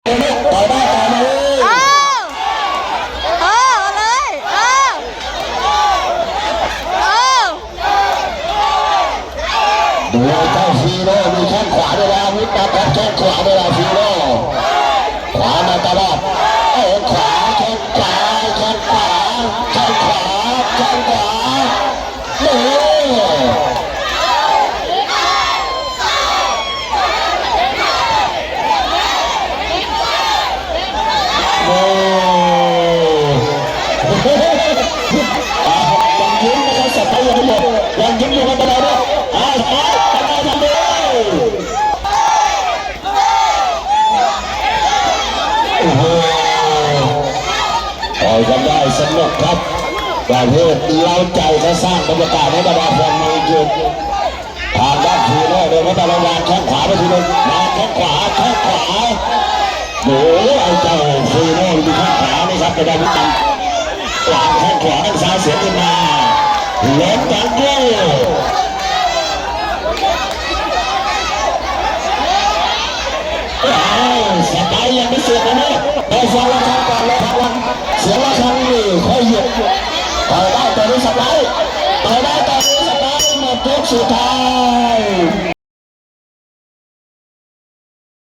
ต่อยได้ต่อยเลยเลยดูเจ้าฟีโร่มีแข้งขวาด้วยนะวิทย์มาแข้งขวาด้วยนะฟีโร่ขวามาตลอดขวาแข้งขวาแข้งขวาแข้งขวาแข้งขวายังยิ้มนะครับสัตว์ไทยยังไม่หมดยังยิ้มอยู่กันตลอดด้วยทำเลยโอ้โหต่อยกันได้สนุกครับประเภทเล้าใจเขาสร้างบรรยากาศให้บรรดาแฟนมวยยืนทางด้านฟีโร่เดินมาตลอดวางแข้งขวาไปทีนึงมาแข้งขวาแข้งขวาโอ้ไอ้เจ้าฟีโร่ดูแข้งขวานี่ครับไปได้วิจัยวางแข้งขวาด้านซ้ายเสียขึ้นมาเล็กจังเลยสไตล์ยังไม่เสียนะไปฟังละครั้งก่อนเลยครับว่าเสียละครั้งนี่ค่อยหยุดต่อได้ต่อด้วยสไตล์ต่อได้ต่อด้วยสไตล์หมดยกสุดท้าย